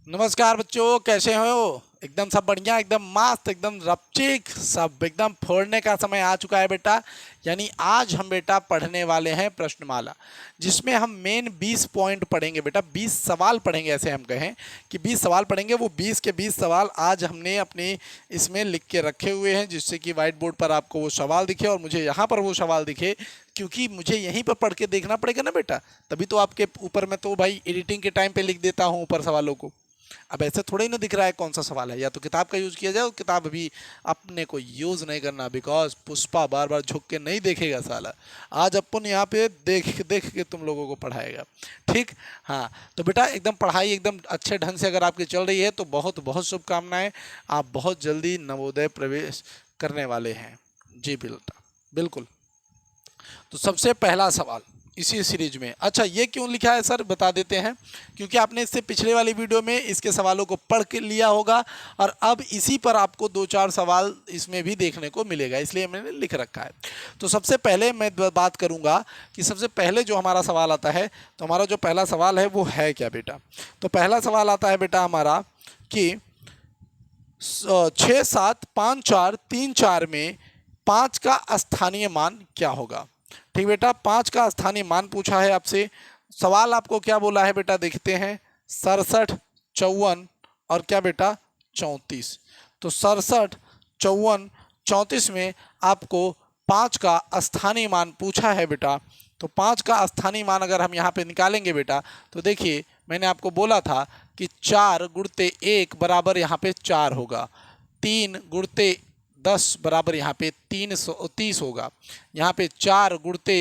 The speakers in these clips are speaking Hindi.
नमस्कार बच्चों, कैसे हो? एकदम सब बढ़िया, एकदम मस्त, एकदम रपचिक, सब एकदम फोड़ने का समय आ चुका है बेटा। यानी आज हम बेटा पढ़ने वाले हैं प्रश्नमाला, जिसमें हम मेन 20 पॉइंट पढ़ेंगे बेटा। 20 सवाल पढ़ेंगे, ऐसे हम कहें कि 20 सवाल पढ़ेंगे। वो 20 के 20 सवाल आज हमने अपने इसमें लिख के रखे हुए हैं, जिससे कि व्हाइट बोर्ड पर आपको वो सवाल दिखे और मुझे यहाँ पर वो सवाल दिखे, क्योंकि मुझे यहीं पर पढ़ के देखना पड़ेगा ना बेटा। तभी तो आपके ऊपर मैं तो भाई एडिटिंग के टाइम पे लिख देता हूँ ऊपर सवालों को। अब ऐसे थोड़ा ही ना दिख रहा है कौन सा सवाल है। या तो किताब का यूज किया जाए, और किताब भी अपने को यूज नहीं करना, बिकॉज पुष्पा बार बार झुक के नहीं देखेगा साला। आज अपन यहाँ पे देख देख के तुम लोगों को पढ़ाएगा, ठीक। हाँ, तो बेटा एकदम पढ़ाई एकदम अच्छे ढंग से अगर आपकी चल रही है तो बहुत बहुत शुभकामनाएं। आप बहुत जल्दी नवोदय प्रवेश करने वाले हैं। जी बेटा, बिल्कुल। तो सबसे पहला सवाल इसी सीरीज में, अच्छा ये क्यों लिखा है सर, बता देते हैं। क्योंकि आपने इससे पिछले वाली वीडियो में इसके सवालों को पढ़ के लिया होगा, और अब इसी पर आपको 2-4 सवाल इसमें भी देखने को मिलेगा, इसलिए मैंने लिख रखा है। तो सबसे पहले मैं बात करूंगा कि सबसे पहले जो हमारा सवाल आता है, तो हमारा जो पहला सवाल है वो है क्या बेटा। तो पहला सवाल आता है बेटा हमारा कि 6, 7, 5, 4, 3, 4 में 5 का स्थानीय मान क्या होगा। ठीक बेटा, 5 का स्थानीय मान पूछा है आपसे। सवाल आपको क्या बोला है बेटा, देखते हैं। 67, 54 और क्या बेटा 34। तो 67, 54, 34 में आपको 5 का स्थानीय मान पूछा है बेटा। तो 5 का स्थानीय मान अगर हम यहाँ पे निकालेंगे बेटा, तो देखिए मैंने आपको बोला था कि 4 गुणते 1 बराबर यहाँ पे 4 होगा। 3 गुणते 10 बराबर यहाँ पे 330 होगा। यहाँ पे 4 गुणते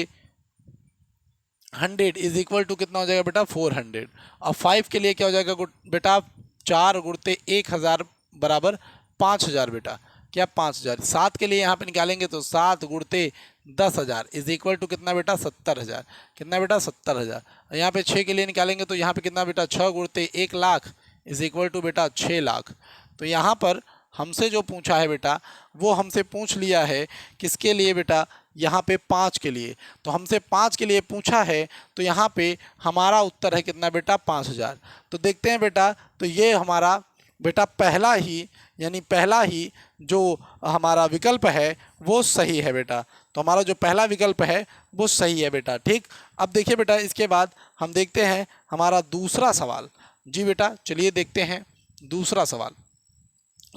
100 इज इक्वल टू कितना हो जाएगा बेटा 400। और 5 के लिए क्या हो जाएगा बेटा, 4 गुणते 1000 बराबर 5000 बेटा, क्या 5000। 7 के लिए यहाँ पे निकालेंगे तो 7 गुणते 10,000 इज इक्वल टू कितना बेटा 70,000। कितना बेटा 70,000। यहाँ पे 6 के लिए निकालेंगे तो यहाँ पे कितना बेटा 6 गुणते 1 लाख इज इक्वल टू बेटा 6 लाख। तो यहाँ पर हमसे जो पूछा है बेटा, वो हमसे पूछ लिया है किसके लिए बेटा, यहाँ पे 5 के लिए। तो हमसे 5 के लिए पूछा है, तो यहाँ पे हमारा उत्तर है कितना बेटा 5000। तो देखते हैं बेटा, तो ये हमारा बेटा पहला ही, यानी पहला ही जो हमारा विकल्प है वो सही है बेटा। तो हमारा जो पहला विकल्प है वो सही है बेटा, ठीक। अब देखिए बेटा, इसके बाद हम देखते हैं हमारा दूसरा सवाल। जी बेटा, चलिए देखते हैं दूसरा सवाल।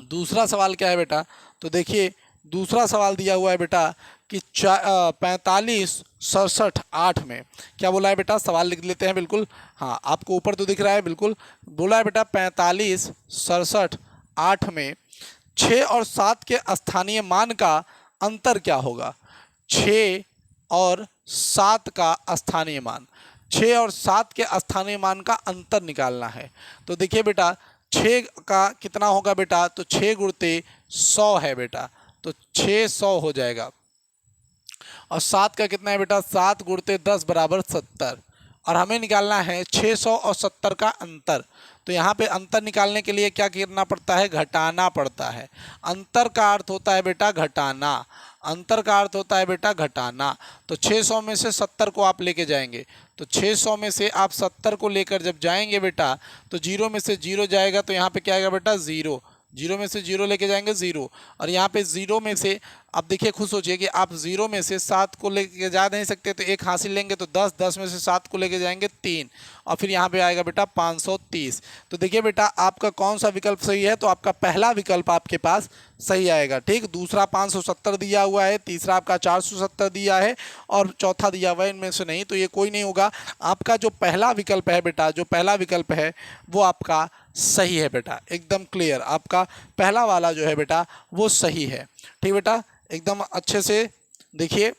दूसरा सवाल क्या है बेटा, तो देखिए दूसरा सवाल दिया हुआ है बेटा कि 45, 67, 8 में क्या बोला है बेटा, सवाल लिख लेते हैं बिल्कुल। हाँ, आपको ऊपर तो दिख रहा है बिल्कुल। बोला है बेटा 45, 67, 8 में 6 और 7 के स्थानीय मान का अंतर क्या होगा। 6 और 7 का स्थानीय मान, 6 और 7 के स्थानीय मान का अंतर निकालना है। तो देखिए बेटा, 6 का कितना होगा बेटा, तो 6 गुणते 100 है बेटा, तो 600 हो जाएगा। और 7 का कितना है बेटा, 7 गुणते 10 बराबर 70। और हमें निकालना है 600 और 70 का अंतर। तो यहाँ पे अंतर निकालने के लिए क्या करना पड़ता है, घटाना पड़ता है। अंतर का अर्थ होता है बेटा घटाना, अंतर का अर्थ होता है बेटा घटाना। तो 600 में से 70 को आप लेके जाएंगे, तो 600 में से आप 70 को लेकर जब जाएंगे बेटा, तो 0 में से 0 जाएगा, तो यहाँ पे क्या आएगा बेटा 0। 0 में से 0 लेके जाएंगे 0। और यहाँ पे 0 में से अब देखिए, खुश सोचिए कि आप 0 में से 7 को लेके जा नहीं सकते, तो 1 हासिल लेंगे, तो 10, 10 में से 7 को लेके जाएंगे 3, और फिर यहाँ पे आएगा बेटा 530। तो देखिए बेटा, आपका कौन सा विकल्प सही है, तो आपका पहला विकल्प आपके पास सही आएगा, ठीक। दूसरा 570 दिया हुआ है, तीसरा आपका 470 दिया है, और चौथा दिया हुआ है इनमें से नहीं, तो ये कोई नहीं होगा। आपका जो पहला विकल्प है बेटा, जो पहला विकल्प है वो आपका सही है बेटा, एकदम क्लियर। आपका पहला वाला जो है बेटा वो सही है, ठीक बेटा, एकदम अच्छे से देखिए।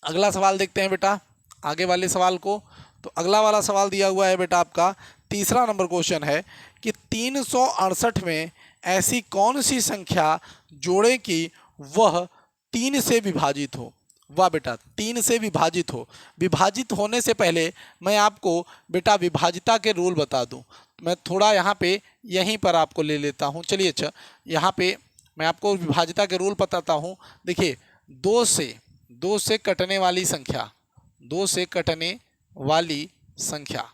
अगला सवाल देखते हैं बेटा, आगे वाले सवाल को। तो अगला वाला सवाल दिया हुआ है बेटा आपका तीसरा नंबर क्वेश्चन है कि 368 में ऐसी कौन सी संख्या जोड़े कि वह 3 से विभाजित हो। वाह बेटा, 3 से विभाजित हो। विभाजित होने से पहले मैं आपको बेटा विभाजिता के रूल बता दूं। मैं थोड़ा यहाँ पे यहीं पर आपको ले लेता हूँ। चलिए, अच्छा यहाँ पे मैं आपको विभाजिता के रूल बताता हूँ। देखिए, 2 से कटने वाली संख्या, 2 से कटने वाली संख्या,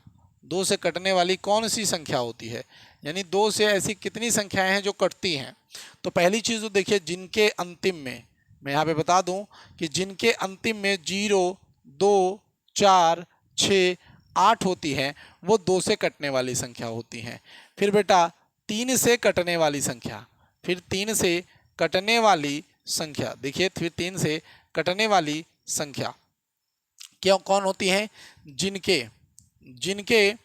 2 से कटने वाली कौन सी संख्या होती है, यानी 2 से ऐसी कितनी संख्याएं हैं जो कटती हैं। तो पहली चीज़ तो देखिए, जिनके अंतिम में, मैं यहाँ पे बता दूं कि जिनके अंतिम में 0, 2, 4, 6, 8 होती हैं वो 2 से कटने वाली संख्या होती हैं। फिर बेटा 3 से कटने वाली संख्या, फिर 3 से कटने वाली संख्या, देखिए फिर 3 से कटने वाली संख्या क्यों कौन होती है, जिनके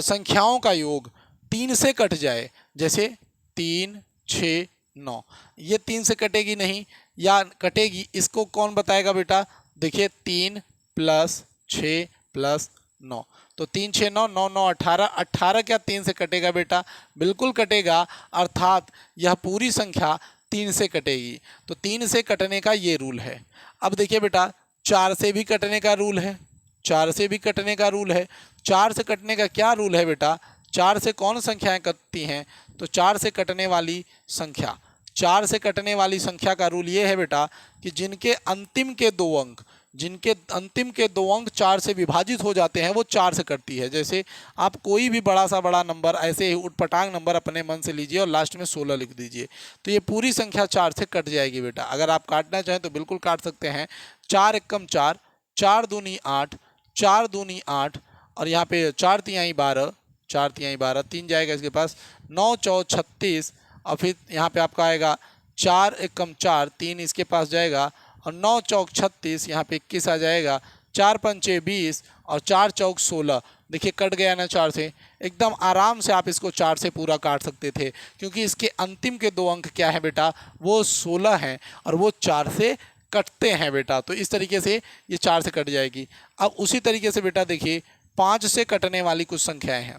संख्याओं का योग 3 से कट जाए, जैसे 3, 6, 9, ये 3 से कटेगी नहीं या कटेगी, इसको कौन बताएगा बेटा, देखिए 3 + 6 + 9, तो 3, 6, 9, 9, 9, 18, 18 क्या 3 से कटेगा बेटा, बिल्कुल कटेगा, अर्थात यह पूरी संख्या 3 से कटेगी। तो 3 से कटने का ये रूल है। अब देखिए बेटा 4 से भी कटने का रूल है, 4 से भी कटने का रूल है। 4 से कटने का क्या रूल है बेटा, 4 से कौन संख्याएं कटती हैं, तो 4 से कटने वाली संख्या, 4 से कटने वाली संख्या का रूल ये है बेटा कि जिनके अंतिम के 2 अंक, जिनके अंतिम के 2 अंक 4 से विभाजित हो जाते हैं वो 4 से कटती है। जैसे आप कोई भी बड़ा सा बड़ा नंबर ऐसे ही उटपटांग नंबर अपने मन से लीजिए और लास्ट में 16 लिख दीजिए, तो ये पूरी संख्या 4 से कट जाएगी बेटा। अगर आप काटना चाहें तो बिल्कुल काट सकते हैं। 4 एकम 4, 4 दूनी 8, 4 दूनी 8, और यहाँ पे 4 तिहाई 12, 4 तिहाई 12, 3 जाएगा इसके पास, 9 चौक 36, और फिर यहाँ पे आपका आएगा 4 एकम 4, 3 इसके पास जाएगा, और 9 चौक 36, यहाँ पे 21 आ जाएगा, 4 पंचे 20, और 4 चौक 16। देखिए कट गया ना 4 से, एकदम आराम से आप इसको 4 से पूरा काट सकते थे, क्योंकि इसके अंतिम के 2 अंक क्या है बेटा, वो 16 हैं और वो 4 से कटते हैं बेटा। तो इस तरीके से ये 4 से कट जाएगी। अब उसी तरीके से बेटा देखिए 5 से कटने वाली कुछ संख्याएं हैं।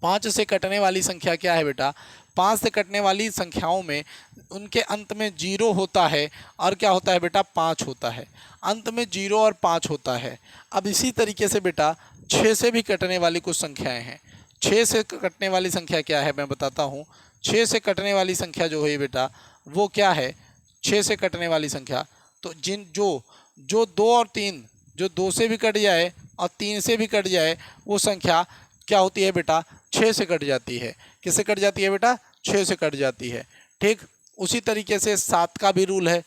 5 से कटने वाली संख्या क्या है बेटा, 5 से कटने वाली संख्याओं में उनके अंत में 0 होता है और क्या होता है बेटा, 5 होता है। अंत में 0 और 5 होता है। अब इसी तरीके से बेटा 6 से भी कटने वाली कुछ संख्याएं हैं। 6 से कटने वाली संख्या क्या है मैं बताता हूँ। 6 से कटने वाली संख्या जो है बेटा वो क्या है, 6 से कटने वाली संख्या, तो जो 2 और 3, जो 2 से भी कट जाए और 3 से भी कट जाए, वो संख्या क्या होती है बेटा, 6 से कट जाती है। किससे कट जाती है बेटा, 6 से कट जाती है। ठीक उसी तरीके से 7 का भी रूल है,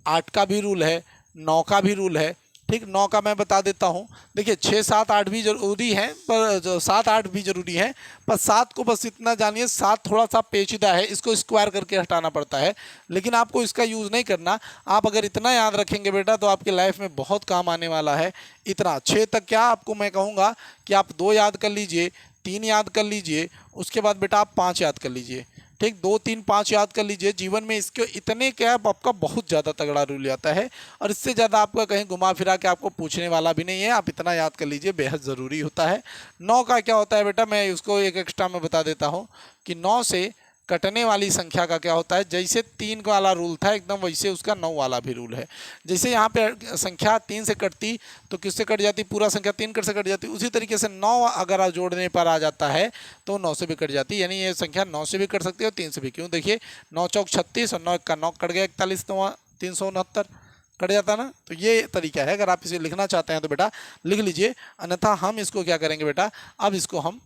8 का भी रूल है, 9 का भी रूल है। ठीक 9 का मैं बता देता हूँ। देखिए 6, 7, 8 भी जरूरी है, पर 7, 8 भी जरूरी है, पर 7 को बस इतना जानिए, 7 थोड़ा सा पेचीदा है, इसको स्क्वायर करके हटाना पड़ता है, लेकिन आपको इसका यूज़ नहीं करना। आप अगर इतना याद रखेंगे बेटा तो आपकी लाइफ में बहुत काम आने वाला है। इतना 6 तक क्या आपको मैं कहूँगा कि आप 2 याद कर लीजिए, 3 याद कर लीजिए, उसके बाद बेटा आप 5 याद कर लीजिए। ठीक 2, 3, 5 याद कर लीजिए। जीवन में इसके इतने क्या आपका बहुत ज़्यादा तगड़ा रूल आता है, और इससे ज़्यादा आपका कहीं घुमा फिरा के आपको पूछने वाला भी नहीं है। आप इतना याद कर लीजिए, बेहद ज़रूरी होता है। 9 का क्या होता है बेटा, मैं उसको एक एक्स्ट्रा में बता देता हूँ कि 9 से कटने वाली संख्या का क्या होता है, जैसे 3 वाला रूल था एकदम वैसे उसका 9 वाला भी रूल है। जैसे यहाँ पे संख्या 3 से कटती तो किससे कट जाती, पूरा संख्या 3 से कट जाती, उसी तरीके से 9 अगर आप जोड़ने पर आ जाता है तो 9 से भी कट जाती। यानी ये संख्या 9 से भी कट सकती है और 3 से भी। क्यों, देखिए 9 चौक 36 और 9 का 9 कट गया 41, 369 कट जाता ना। तो ये तरीका है, अगर आप इसे लिखना चाहते हैं तो बेटा लिख लीजिए, अन्यथा हम इसको क्या करेंगे बेटा, अब इसको हम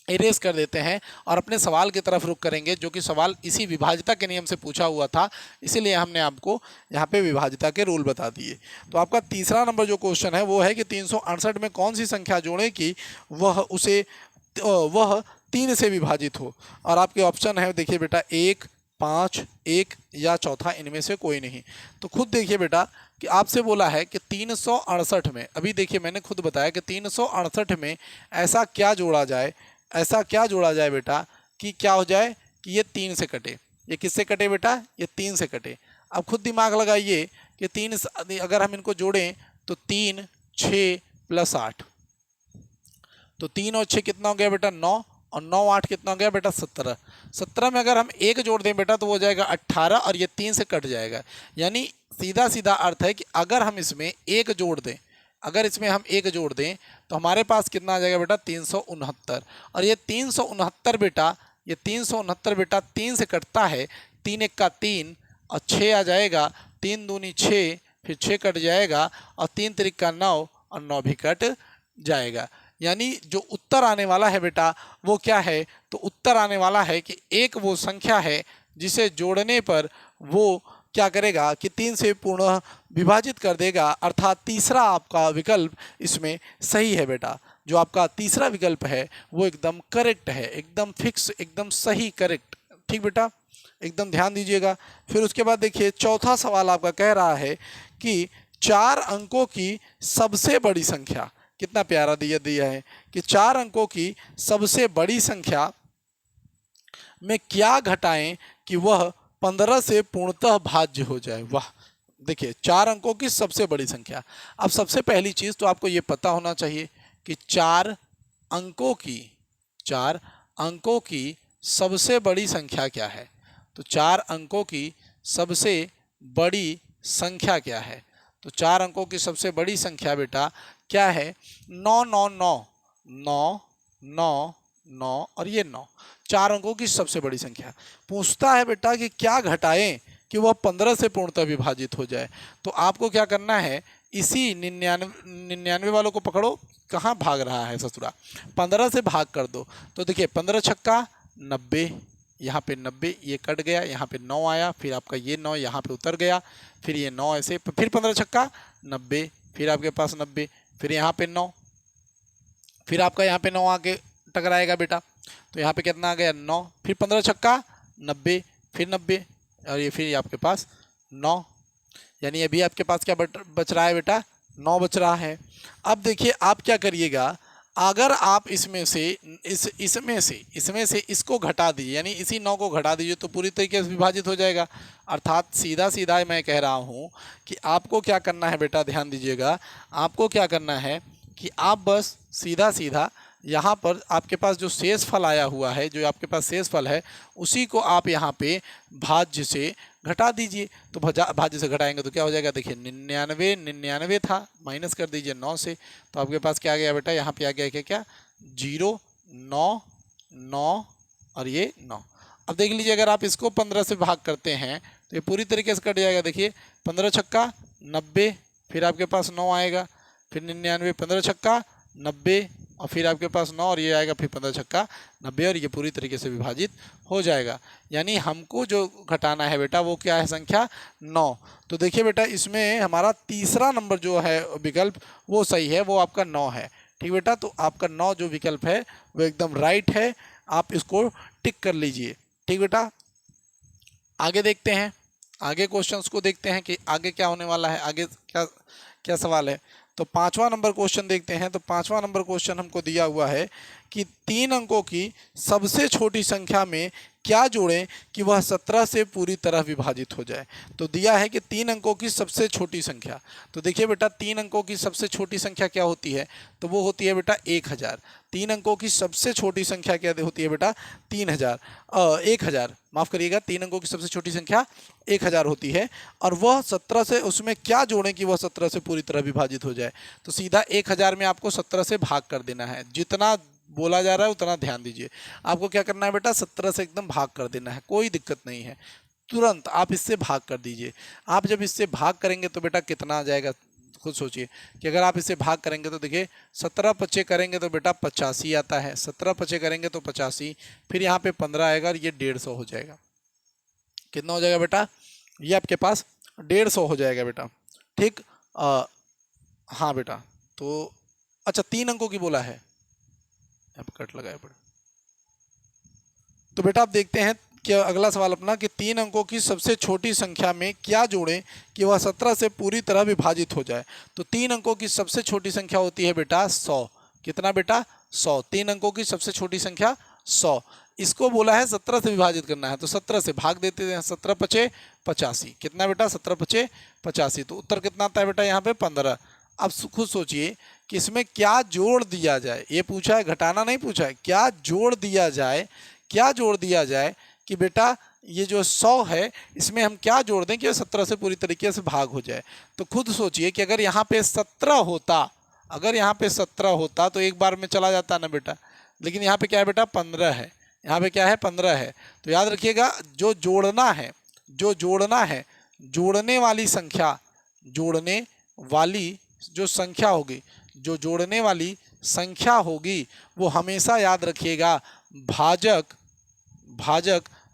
इरेज कर देते हैं और अपने सवाल की तरफ रुख करेंगे, जो कि सवाल इसी विभाजिता के नियम से पूछा हुआ था, इसीलिए हमने आपको यहाँ पे विभाजिता के रूल बता दिए। तो आपका तीसरा नंबर जो क्वेश्चन है वो है कि 368 में कौन सी संख्या जोड़ें कि वह 3 से विभाजित हो। और आपके ऑप्शन है देखिए बेटा 1, 5, 1 या चौथा, इनमें से कोई नहीं। तो खुद देखिए बेटा कि आपसे बोला है कि 368 में, अभी देखिए मैंने खुद बताया कि 368 में ऐसा क्या जोड़ा जाए बेटा कि क्या हो जाए कि ये 3 से कटे। ये किससे कटे बेटा, ये 3 से कटे। अब खुद दिमाग लगाइए कि 3 अगर हम इनको जोड़ें तो 3, 6 + 8, तो 3 और 6 कितना हो गया बेटा 9, और 9, 8 कितना हो गया बेटा 17। 17 में अगर हम 1 जोड़ दें बेटा तो वो हो जाएगा 18 और ये 3 से कट जाएगा। यानी सीधा सीधा अर्थ है कि अगर हम इसमें 1 जोड़ दें, अगर इसमें हम 1 जोड़ दें तो हमारे पास कितना आ जाएगा बेटा 369। और ये 369 बेटा, ये 369 बेटा 3 से कटता है, 3 1 का 3 और 6 आ जाएगा, 3 दूनी 6, फिर 6 कट जाएगा और 3 3 का 9 और 9 भी कट जाएगा। यानी जो उत्तर आने वाला है बेटा वो क्या है, तो उत्तर आने वाला है कि एक वो संख्या है जिसे जोड़ने पर वो क्या करेगा कि 3 से पूर्ण विभाजित कर देगा, अर्थात तीसरा आपका विकल्प इसमें सही है बेटा। जो आपका तीसरा विकल्प है वो एकदम करेक्ट है, एकदम फिक्स, एकदम सही, करेक्ट। ठीक बेटा, एकदम ध्यान दीजिएगा। फिर उसके बाद देखिए चौथा सवाल आपका कह रहा है कि 4 अंकों की सबसे बड़ी संख्या, कितना प्यारा दिया है कि 4 अंकों की सबसे बड़ी संख्या में क्या घटाएं कि वह 15 से पूर्णतः भाज्य हो जाए। वाह, देखिए 4 अंकों की सबसे बड़ी संख्या। अब सबसे पहली चीज तो आपको ये पता होना चाहिए कि 4 अंकों की सबसे बड़ी संख्या क्या है। तो 4 अंकों की सबसे बड़ी संख्या क्या है, तो 4 अंकों की सबसे बड़ी संख्या बेटा क्या है, 9 9 9 9 9 9 और ये 9, 4 अंकों की सबसे बड़ी संख्या। पूछता है बेटा कि क्या घटाएं कि वह 15 से पूर्णतः विभाजित हो जाए। तो आपको क्या करना है, इसी 99 वालों को पकड़ो, कहाँ भाग रहा है ससुरा, 15 से भाग कर दो। तो देखिए 15 छक्का 90, यहाँ पे 90, ये कट गया, यहाँ पे 9 आया, फिर आपका ये 9 यहाँ पे उतर गया, फिर ये 9 ऐसे, फिर 15 छक्का 90, फिर आपके पास 90, फिर यहाँ पे 9, फिर आपका यहाँ पे 9 आके टकराएगा बेटा, तो यहाँ पे कितना आ गया 9, फिर 15 छक्का 90, फिर 90 और ये फिर आपके पास 9, यानी अभी आपके पास क्या बच रहा है बेटा, 9 बच रहा है। अब देखिए आप क्या करिएगा, अगर आप इसमें से इसको घटा दीजिए, यानी इसी 9 को घटा दीजिए तो पूरी तरीके से विभाजित हो जाएगा। अर्थात सीधा सीधा मैं कह रहा हूँ कि आपको क्या करना है बेटा, ध्यान दीजिएगा, आपको क्या करना है कि आप बस सीधा सीधा यहाँ पर आपके पास जो शेष फल आया हुआ है, जो आपके पास शेष फल है, उसी को आप यहाँ पे भाज्य से घटा दीजिए। तो भाज्य से घटाएंगे तो क्या हो जाएगा, देखिए 99 था, माइनस कर दीजिए 9 से, तो आपके पास क्या आ गया बेटा, यहाँ पे आ गया क्या 0 9 9 और ये 9। अब देख लीजिए अगर आप इसको 15 से भाग करते हैं तो ये पूरी तरीके से कट जाएगा। देखिए 15 छक्का 90, फिर आपके पास 9 आएगा, फिर 99, 15 छक्का 90 और फिर आपके पास 9 और ये आएगा, फिर 15 छक्का 90 और ये पूरी तरीके से विभाजित हो जाएगा। यानी हमको जो घटाना है बेटा वो क्या है, संख्या 9। तो देखिए बेटा इसमें हमारा तीसरा नंबर जो है विकल्प वो सही है, वो आपका 9 है। ठीक बेटा, तो आपका 9 जो विकल्प है वो एकदम राइट है, आप इसको टिक कर लीजिए। ठीक बेटा, आगे देखते हैं, आगे क्वेश्चंस को देखते हैं कि आगे क्या होने वाला है, आगे क्या क्या सवाल है। तो 5वां नंबर क्वेश्चन देखते हैं। तो 5वां नंबर क्वेश्चन हमको दिया हुआ है कि 3 अंकों की सबसे छोटी संख्या में क्या जोड़ें कि वह 17 से पूरी तरह विभाजित हो जाए। तो दिया है कि 3 अंकों की सबसे छोटी संख्या। तो देखिए बेटा 3 अंकों की सबसे छोटी संख्या क्या होती है, तो वो होती है बेटा 1000। 3 अंकों की सबसे छोटी संख्या क्या होती है बेटा, 1000, माफ़ करिएगा, 3 अंकों की सबसे छोटी संख्या 1000 होती है। और वह 17 से, उसमें क्या जोड़ें कि वह 17 से पूरी तरह विभाजित हो जाए। तो सीधा 1000 में आपको 17 से भाग कर देना है, जितना बोला जा रहा है उतना ध्यान दीजिए। आपको क्या करना है बेटा, 17 से एकदम भाग कर देना है, कोई दिक्कत नहीं है, तुरंत आप इससे भाग कर दीजिए। आप जब इससे भाग करेंगे तो बेटा कितना आ जाएगा, खुद सोचिए कि अगर आप इससे भाग करेंगे तो देखिए 17 पचे करेंगे तो बेटा 85 आता है, 17 पचे करेंगे तो 85, फिर यहाँ पे 15 आएगा और ये 150 हो जाएगा। कितना हो जाएगा बेटा, ये आपके पास 150 हो जाएगा बेटा। ठीक, हाँ बेटा, तो अच्छा 3 अंकों की बोला है, कट लगाया पड़े। तो बेटा आप देखते हैं कि अगला सवाल अपना कि 3 अंकों की सबसे छोटी संख्या में क्या जोड़ें कि वह 17 से पूरी तरह विभाजित हो जाए। तो 3 अंकों की सबसे छोटी संख्या होती है बेटा 100। कितना बेटा, 100। 3 अंकों की सबसे छोटी संख्या 100, इसको बोला है 17 से विभाजित करना है, तो 17 से भाग देते हैं, 17 पचे 85। कितना बेटा, 17 पचे 85। तो उत्तर कितना आता है बेटा यहाँ पे 15। अब खुद सोचिए कि इसमें क्या जोड़ दिया जाए, ये पूछा है, घटाना नहीं पूछा है, क्या जोड़ दिया जाए, क्या जोड़ दिया जाए कि बेटा ये जो 100 है इसमें हम क्या जोड़ दें कि 17 से पूरी तरीके से भाग हो जाए। तो खुद सोचिए कि अगर यहाँ पे 17 होता, अगर यहाँ पे 17 होता तो एक बार में चला जाता ना बेटा, लेकिन यहाँ पे क्या है बेटा 15 है, यहाँ पे क्या है 15 है। तो याद रखिएगा जो जोड़ना है, जो जोड़ना है, जोड़ने वाली संख्या, जोड़ने वाली जो संख्या होगी, जो जोड़ने वाली संख्या होगी वो हमेशा याद रखिएगा भाजक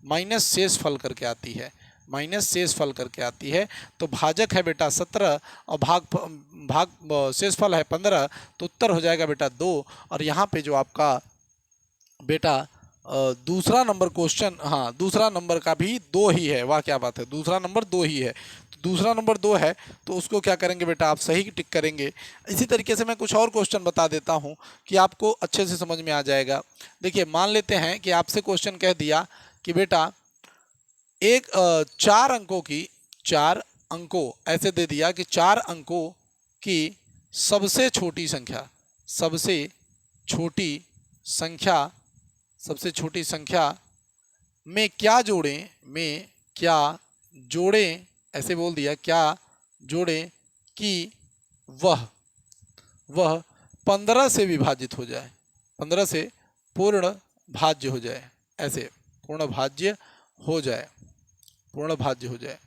माइनस शेषफल करके आती है, माइनस शेषफल करके आती है। तो भाजक है बेटा 17 और भाग शेषफल है 15, तो उत्तर हो जाएगा बेटा 2। और यहाँ पे जो आपका बेटा दूसरा नंबर क्वेश्चन, हाँ दूसरा नंबर का भी 2 ही है, वाह क्या बात है, दूसरा नंबर 2 ही है। तो दूसरा नंबर 2 है तो उसको क्या करेंगे बेटा, आप सही टिक करेंगे। इसी तरीके से मैं कुछ और क्वेश्चन बता देता हूँ कि आपको अच्छे से समझ में आ जाएगा। देखिए मान लेते हैं कि आपसे क्वेश्चन कह दिया कि बेटा एक 4 अंकों ऐसे दे दिया कि 4 अंकों की सबसे छोटी संख्या, सबसे छोटी संख्या में क्या जोड़ें, ऐसे बोल दिया, क्या जोड़ें कि वह 15 से विभाजित हो जाए, 15 से पूर्ण भाज्य हो जाए, ऐसे पूर्ण भाज्य हो जाए,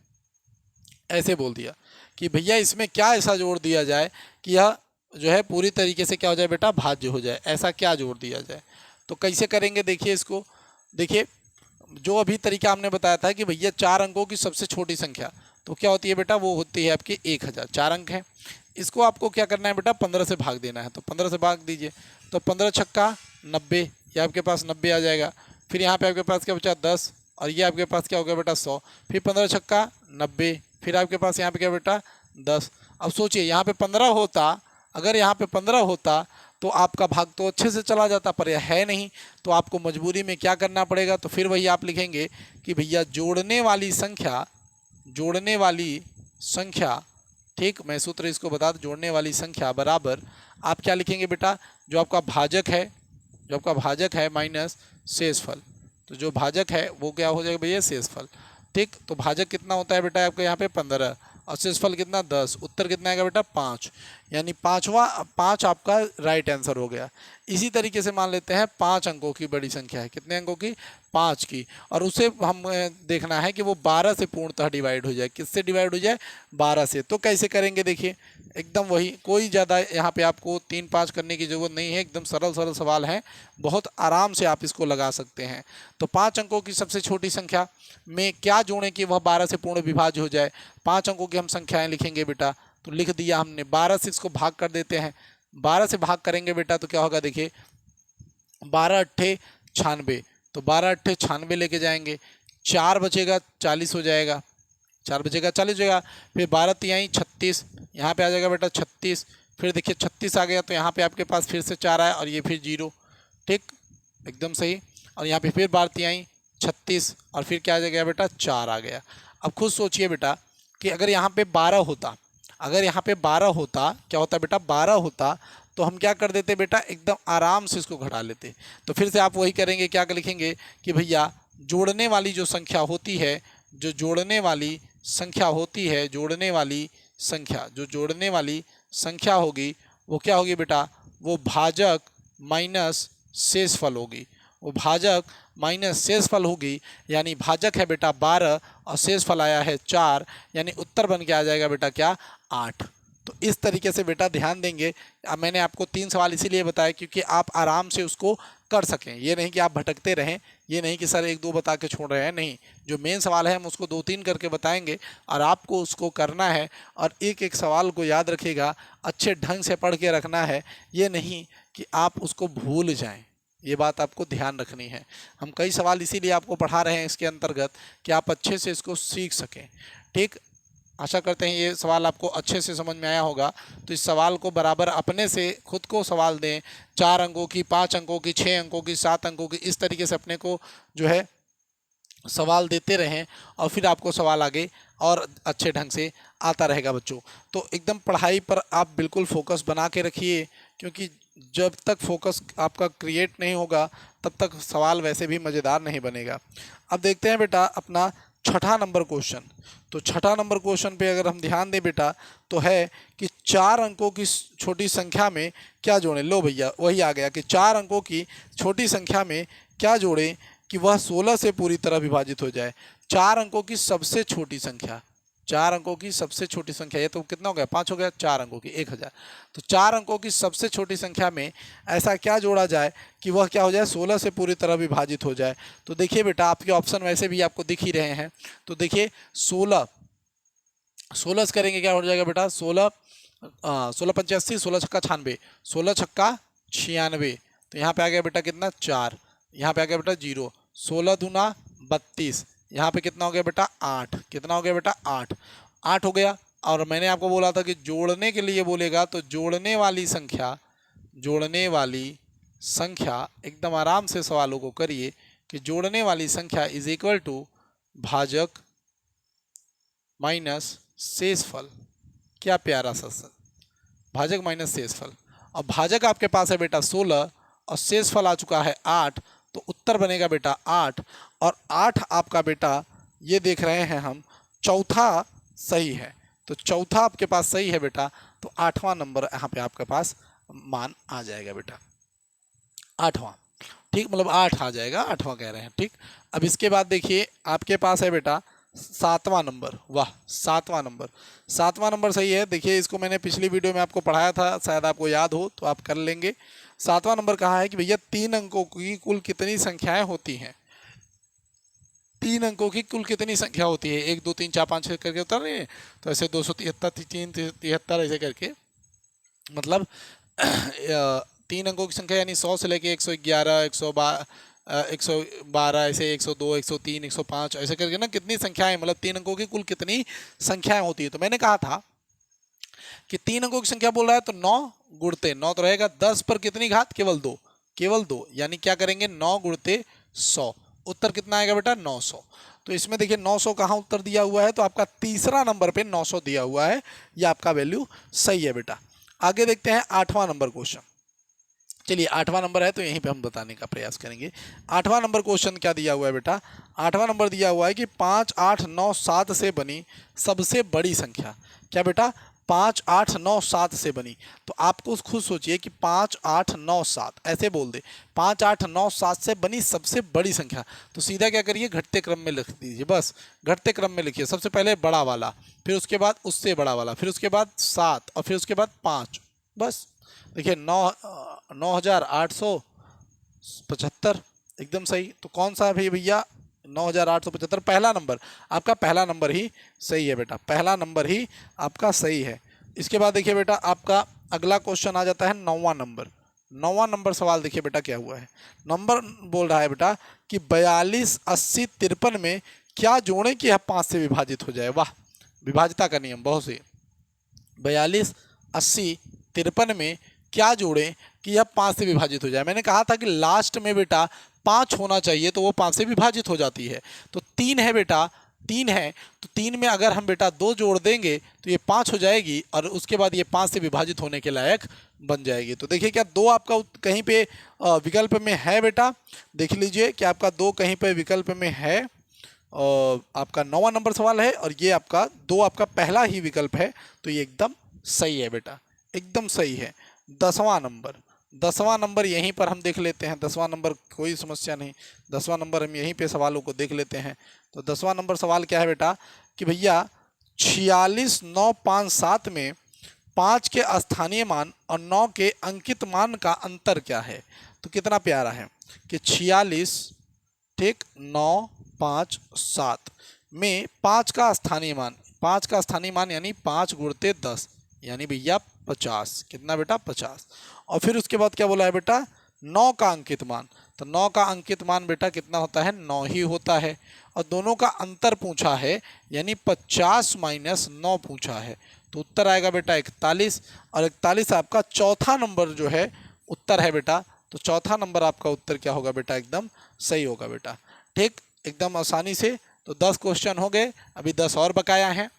ऐसे बोल दिया कि भैया इसमें क्या ऐसा जोड़ दिया जाए कि यह जो है पूरी तरीके से क्या हो जाए बेटा, भाज्य हो जाए, ऐसा क्या जोड़ दिया जाए। तो कैसे करेंगे देखिए इसको, देखिए जो अभी तरीका हमने बताया था कि भैया 4 अंकों की सबसे छोटी संख्या तो क्या होती है बेटा, वो होती है आपकी 1000, 4 अंक है। इसको आपको क्या करना है बेटा, 15 से भाग देना है, तो 15 से भाग दीजिए, तो 15 छक्का 90, ये आपके पास 90 आ जाएगा। फिर यहाँ पे आपके पास क्या बचा 10, और ये आपके पास क्या हो गया बेटा 100, फिर 15 छक्का 90, फिर आपके पास यहाँ पे क्या बेटा 10। अब सोचिए यहाँ पे 15 होता, अगर यहाँ पे 15 होता तो आपका भाग तो अच्छे से चला जाता, पर यह है नहीं, तो आपको मजबूरी में क्या करना पड़ेगा, तो फिर वही आप लिखेंगे कि भैया जोड़ने वाली संख्या, ठीक, मैं सूत्र इसको बता दूं, जोड़ने वाली संख्या बराबर आप क्या लिखेंगे बेटा, जो आपका भाजक है माइनस शेषफल, तो जो भाजक है वो क्या हो जाएगा भैया, शेषफल, ठीक। तो भाजक कितना होता है बेटा आपका यहाँ पे 15 और शेषफल कितना 10, उत्तर कितना आएगा बेटा 5, यानी 5 आपका राइट आंसर हो गया। इसी तरीके से मान लेते हैं 5 अंकों की बड़ी संख्या है, कितने अंकों की, 5 की, और उसे हम देखना है कि वो 12 से पूर्णतः डिवाइड हो जाए, किससे डिवाइड हो जाए, 12 से। तो कैसे करेंगे देखिए, एकदम वही, कोई ज़्यादा यहाँ पे आपको 3-5 करने की ज़रूरत नहीं है, एकदम सरल सवाल है, बहुत आराम से आप इसको लगा सकते हैं। तो 5 अंकों की सबसे छोटी संख्या में क्या जोड़ें कि वह 12 से पूर्ण विभाज्य हो जाए। 5 अंकों की हम संख्याएं लिखेंगे बेटा, तो लिख दिया हमने, 12 से इसको भाग कर देते हैं, 12 से भाग करेंगे बेटा तो क्या होगा देखिए, 12 अट्ठे 96, तो 12 अट्ठे 96 लेके जाएंगे, 4 बचेगा 40 हो जाएगा, 4 बचेगा 40 हो जाएगा, फिर 12 तिहाई 36, यहाँ पे आ जाएगा बेटा 36, फिर देखिए 36 आ गया, तो यहाँ पे आपके पास फिर से 4 आया और ये फिर 0, ठीक, एकदम सही। और यहाँ पे फिर 12 तिहाई 36 और फिर क्या आ जाएगा बेटा 4 आ गया। अब खुद सोचिए बेटा कि अगर यहाँ पे 12 होता, क्या होता बेटा, 12 होता तो हम क्या कर देते बेटा, एकदम आराम से इसको घटा लेते। तो फिर से आप वही करेंगे, क्या लिखेंगे कि भैया जोड़ने वाली जो संख्या होती है, जो जोड़ने वाली संख्या होगी वो क्या होगी बेटा, वो भाजक माइनस शेषफल होगी, यानी भाजक है बेटा 12 और शेषफल आया है 4, यानी उत्तर बन के आ जाएगा बेटा क्या, 8। तो इस तरीके से बेटा ध्यान देंगे। अब मैंने आपको 3 सवाल इसीलिए बताया क्योंकि आप आराम से उसको कर सकें, ये नहीं कि आप भटकते रहें, ये नहीं कि सर 1-2 बता के छोड़ रहे हैं, नहीं, जो मेन सवाल है हम उसको 2-3 करके बताएंगे और आपको उसको करना है और एक एक सवाल को याद रखिएगा, अच्छे ढंग से पढ़ के रखना है, ये नहीं कि आप उसको भूल जाएं, ये बात आपको ध्यान रखनी है। हम कई सवाल इसीलिए आपको पढ़ा रहे हैं इसके अंतर्गत कि आप अच्छे से इसको सीख सकें, ठीक। आशा करते हैं ये सवाल आपको अच्छे से समझ में आया होगा। तो इस सवाल को बराबर अपने से खुद को सवाल दें, 4 अंकों की, 5 अंकों की, 6 अंकों की, 7 अंकों की, इस तरीके से अपने को जो है सवाल देते रहें और फिर आपको सवाल आगे और अच्छे ढंग से आता रहेगा बच्चों। तो एकदम पढ़ाई पर आप बिल्कुल फोकस बना के रखिए, क्योंकि जब तक फोकस आपका क्रिएट नहीं होगा तब तक सवाल वैसे भी मज़ेदार नहीं बनेगा। अब देखते हैं बेटा अपना 6ठा नंबर क्वेश्चन। तो 6ठा नंबर क्वेश्चन पे अगर हम ध्यान दें बेटा तो है कि 4 अंकों की छोटी संख्या में क्या जोड़ें। लो भैया वही आ गया कि 4 अंकों की छोटी संख्या में क्या जोड़ें कि वह 16 से पूरी तरह विभाजित हो जाए। 4 अंकों की सबसे छोटी संख्या, 4 अंकों की सबसे छोटी संख्या, ये तो कितना हो गया 5 हो गया, 4 अंकों की 1000। तो 4 अंकों की सबसे छोटी संख्या में ऐसा क्या जोड़ा जाए कि वह क्या हो जाए 16 से पूरी तरह विभाजित हो जाए। तो देखिए बेटा आपके ऑप्शन वैसे भी आपको दिख ही रहे हैं। तो देखिए 16 से करेंगे क्या हो जाएगा बेटा 16 पंचासी, 16 छक्का 96, 16 छक्का 96। तो यहाँ पे आ गया बेटा कितना 4, यहाँ पे आ गया बेटा 0, 16 दूना 32, यहाँ पे कितना हो गया बेटा 8, कितना हो गया बेटा 8 हो गया। और मैंने आपको बोला था कि जोड़ने के लिए बोलेगा तो जोड़ने वाली संख्या एकदम आराम से सवालों को करिए कि जोड़ने वाली संख्या इज इक्वल टू भाजक माइनस शेषफल। क्या प्यारा सा भाजक माइनस शेषफल। और भाजक आपके पास है बेटा 16 और शेषफल आ चुका है 8, तो उत्तर बनेगा बेटा 8। और 8 आपका बेटा ये देख रहे हैं हम चौथा सही है, तो चौथा आपके पास सही है बेटा। तो 8वां नंबर यहाँ पे आपके पास मान आ जाएगा बेटा 8वां, ठीक, मतलब 8 आ जाएगा, 8वां कह रहे हैं, ठीक। अब इसके बाद देखिए आपके पास है बेटा 7वां नंबर। वाह 7वां नंबर सही है। देखिए इसको मैंने पिछली वीडियो में आपको पढ़ाया था, शायद आपको याद हो तो आप कर लेंगे। 7वां नंबर कहा है कि भैया 3 अंकों की कुल कितनी संख्याएं होती हैं। 3 अंकों की कुल कितनी संख्या होती है, 1 2 3 4 5 6 करके होता नहीं है, तो ऐसे 273 373 ऐसे करके, मतलब 3 अंकों की संख्या यानी 100 से लेके 111 112 ऐसे 102 103 105 ऐसे करके ना कितनी संख्याएं, मतलब 3 अंकों की कुल कितनी संख्याएं होती है। तो मैंने कहा था कि 3 अंकों की संख्या बोल रहा है तो 9 गुणते 9 तो रहेगा 10 पर कितनी घात, केवल 2, यानी क्या करेंगे 9 गुणते 100। उत्तर कितना आएगा बेटा 900। तो इसमें देखिए 900 कहाँ उत्तर दिया हुआ है, तो आपका तीसरा नंबर पे 900 दिया हुआ है, ये आपका वैल्यू सही है बेटा। आगे देखते हैं 8वां नंबर क्वेश्चन। चलिए 8वां नंबर है तो यहीं पे हम बताने का प्रयास करेंगे। 8वां नंबर क्वेश्चन क्या दिया हुआ है बेटा, 8वां नंबर दिया हुआ है कि 5 8 9 7 से बनी सबसे बड़ी संख्या। क्या बेटा 5 8 9 7 से बनी। तो आपको खुद सोचिए कि 5 8 9 7 ऐसे बोल दे, 5 8 9 7 से बनी सबसे बड़ी संख्या। तो सीधा क्या करिए घटते क्रम में लिख दीजिए, बस घटते क्रम में लिखिए। सबसे पहले बड़ा वाला, फिर उसके बाद उससे बड़ा वाला, फिर उसके बाद 7 और फिर उसके बाद 5। बस देखिए 9875 एकदम सही। तो कौन सा है भैया 9875, पहला नंबर, आपका पहला नंबर ही सही है बेटा, पहला नंबर ही आपका सही है। इसके बाद देखिए बेटा आपका अगला क्वेश्चन आ जाता है 9वां नंबर। 9वां नंबर सवाल देखिए बेटा क्या हुआ है। नंबर बोल रहा है बेटा कि 42 80 53 में क्या जोड़ें कि यह 5 से विभाजित हो जाए। वाह, विभाजिता का नियम बहुत सही। 42 80 53 में क्या जोड़ें कि यह 5 से विभाजित हो जाए। मैंने कहा था कि लास्ट में बेटा 5 होना चाहिए तो वो 5 से विभाजित हो जाती है। तो 3 है बेटा, 3 है तो 3 में अगर हम बेटा 2 जोड़ देंगे तो ये 5 हो जाएगी और उसके बाद ये 5 से विभाजित होने के लायक बन जाएगी। तो देखिए क्या 2 आपका कहीं पे विकल्प में है बेटा, देख लीजिए कि आपका 2 कहीं पे विकल्प में है। आपका 9वां नंबर सवाल है और ये आपका 2 आपका पहला ही विकल्प है, तो ये एकदम सही है बेटा, एकदम सही है। 10वां नंबर यहीं पर हम देख लेते हैं। 10वां नंबर कोई समस्या नहीं, 10वां नंबर हम यहीं पे सवालों को देख लेते हैं। तो 10वां नंबर सवाल क्या है बेटा कि भैया 46 9 5 7 में 5 के स्थानीय मान और 9 के अंकित मान का अंतर क्या है। तो कितना प्यारा है कि 46 ठीक 9 5 7 में 5 का स्थानीय मान यानी 5 गुणते 10 यानी भैया 50। कितना बेटा 50। और फिर उसके बाद क्या बोला है बेटा 9 का अंकित मान। तो 9 का अंकित मान बेटा कितना होता है 9 ही होता है। और दोनों का अंतर पूछा है यानी 50 माइनस 9 पूछा है। तो उत्तर आएगा बेटा 41। और 41 आपका चौथा नंबर जो है उत्तर है बेटा। तो चौथा नंबर आपका उत्तर क्या होगा बेटा एकदम सही होगा बेटा, ठीक, एकदम आसानी से। तो 10 क्वेश्चन हो गए, अभी 10 और बकाया हैं,